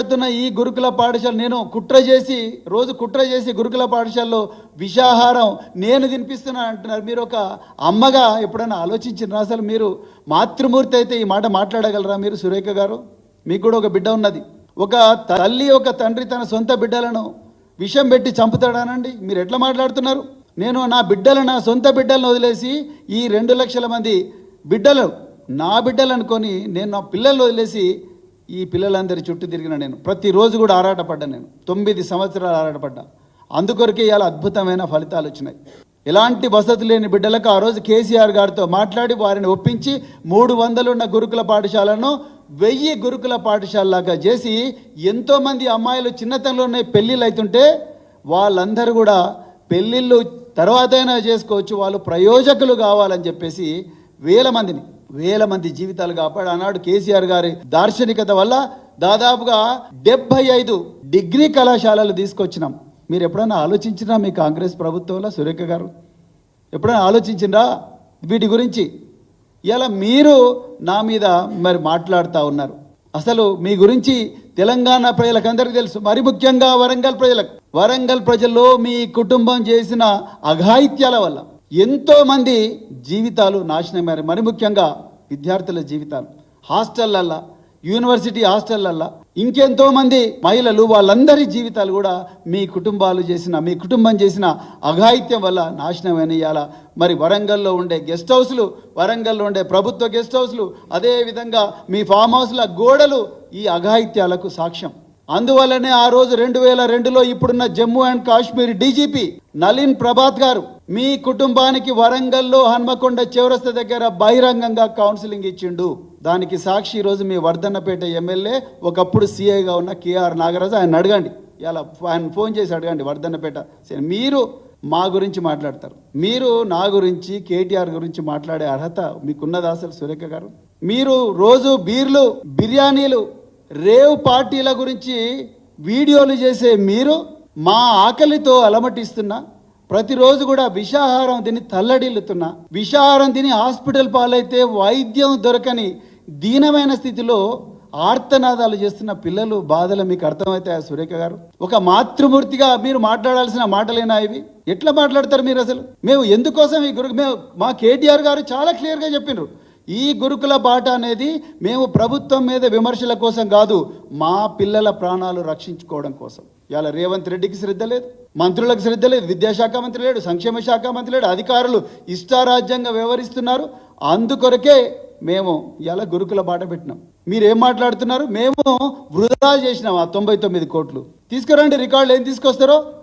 మాట్లాడుతున్న ఈ గురుకుల పాఠశాల నేను రోజు కుట్ర చేసి గురుకుల పాఠశాలలో విషాహారం నేను తినిపిస్తున్నా అంటున్నారు. మీరు ఒక అమ్మగా ఎప్పుడైనా ఆలోచించినారా? అసలు మీరు మాతృమూర్తి అయితే ఈ మాట మాట్లాడగలరా మీరు? సురేఖ గారు, మీకు కూడా ఒక బిడ్డ ఉన్నది. ఒక తల్లి ఒక తండ్రి తన సొంత బిడ్డలను విషం పెట్టి చంపుతాడానండి? మీరు ఎట్లా మాట్లాడుతున్నారు? నేను నా సొంత బిడ్డలను వదిలేసి ఈ 2 లక్షల మంది బిడ్డలు నా బిడ్డలు అనుకొని నేను నా పిల్లలు వదిలేసి ఈ పిల్లలందరి చుట్టూ తిరిగిన నేను ప్రతిరోజు కూడా ఆరాటపడ్డా. నేను 9 సంవత్సరాలు ఆరాటపడ్డా. అందుకొరకే ఇవాళ అద్భుతమైన ఫలితాలు వచ్చినాయి. ఎలాంటి వసతి లేని బిడ్డలకు ఆ రోజు కేసీఆర్ గారితో మాట్లాడి వారిని ఒప్పించి 300 ఉన్న గురుకుల పాఠశాలను 1000 గురుకుల పాఠశాలలాగా చేసి ఎంతోమంది అమ్మాయిలు చిన్నతనంలోనే పెళ్ళిళ్ళు అవుతుంటే వాళ్ళందరూ కూడా పెళ్ళిళ్ళు తర్వాతైనా చేసుకోవచ్చు, వాళ్ళు ప్రయోజకులు కావాలని చెప్పేసి వేల మంది జీవితాలు కాపాడు. ఆనాడు కేసీఆర్ గారి దార్శనికత వల్ల దాదాపుగా 75 డిగ్రీ కళాశాలలు తీసుకొచ్చినాం. మీరు ఎప్పుడైనా ఆలోచించినా మీ కాంగ్రెస్ ప్రభుత్వంలో సురేఖ గారు ఎప్పుడైనా ఆలోచించిందా వీటి గురించి? ఇలా మీరు నా మీద మరి మాట్లాడుతూ ఉన్నారు. అసలు మీ గురించి తెలంగాణ ప్రజలకందరికీ తెలుసు, మరి ముఖ్యంగా వరంగల్ ప్రజల్లో మీ కుటుంబం చేసిన అఘాయిత్యాల వల్ల ఎంతో మంది జీవితాలు నాశనమయ్యారు. మరి ముఖ్యంగా విద్యార్థుల జీవితాలు హాస్టళ్లల్లో, యూనివర్సిటీ హాస్టళ్లల్లో ఇంకెంతో మంది మహిళలు వాళ్ళందరి జీవితాలు కూడా మీ కుటుంబం చేసిన అఘాయిత్యం వల్ల నాశనమైన ఇవాళ మరి వరంగల్లో ఉండే గెస్ట్ హౌస్లు, వరంగల్లో ఉండే ప్రభుత్వ గెస్ట్ హౌస్లు, అదేవిధంగా మీ ఫామ్ హౌస్ల గోడలు ఈ అఘాయిత్యాలకు సాక్ష్యం. అందువల్లనే ఆ రోజు 2002లో ఇప్పుడున్న జమ్మూ అండ్ కాశ్మీర్ డీజీపీ నలిన్ ప్రభాత్ గారు మీ కుటుంబానికి వరంగల్లో హన్మకొండ చౌరస్తా దగ్గర బహిరంగంగా కౌన్సిలింగ్ ఇచ్చిండు. దానికి సాక్షి ఈరోజు మీ వర్ధన్నపేట ఎమ్మెల్యే, ఒకప్పుడు సీఐగా ఉన్న కేఆర్ నాగరాజు. ఆయన అడగండి, ఇలా ఆయన ఫోన్ చేసి అడగండి వర్ధన్నపేట. మీరు మా గురించి మాట్లాడతారు, మీరు నా గురించి కేటీఆర్ గురించి మాట్లాడే అర్హత మీకున్నదా అసలు సురేఖ గారు? మీరు రోజు బీర్లు, బిర్యానీలు, రేవ్ పార్టీల గురించి వీడియోలు చేసే మీరు మా ఆకలితో అలమటిస్తున్నా, ప్రతిరోజు కూడా విషాహారం తిని తల్లడిల్లుతున్నా, విషాహారం తిని హాస్పిటల్ పాలైతే వైద్యం దొరకని దీనమైన స్థితిలో ఆర్తనాదాలు చేస్తున్న పిల్లలు బాధలు మీకు అర్థమవుతాయా సురేఖ గారు? ఒక మాతృమూర్తిగా మీరు మాట్లాడాల్సిన మాటలేనా ఇవి? ఎట్లా మాట్లాడతారు మీరు అసలు? మేము ఎందుకోసం మా కేటీఆర్ గారు చాలా క్లియర్గా చెప్పినారు, ఈ గురుకుల బాట అనేది మేము ప్రభుత్వం మీద విమర్శల కోసం కాదు, మా పిల్లల ప్రాణాలు రక్షించుకోవడం కోసం. ఇవాళ రేవంత్ రెడ్డికి శ్రద్ధ లేదు, మంత్రులకు శ్రద్ధ లేదు, విద్యాశాఖ మంత్రి లేడు, సంక్షేమ శాఖ మంత్రి లేడు, అధికారులు ఇష్టారాజ్యంగా వ్యవహరిస్తున్నారు. అందుకొరకే మేము ఇలా గురుకుల బాట పెట్టినాం. మీరేం మాట్లాడుతున్నారు? మేము వృధా చేసినాం ఆ 99 కోట్లు. తీసుకురండి రికార్డులు, ఏం తీసుకొస్తారో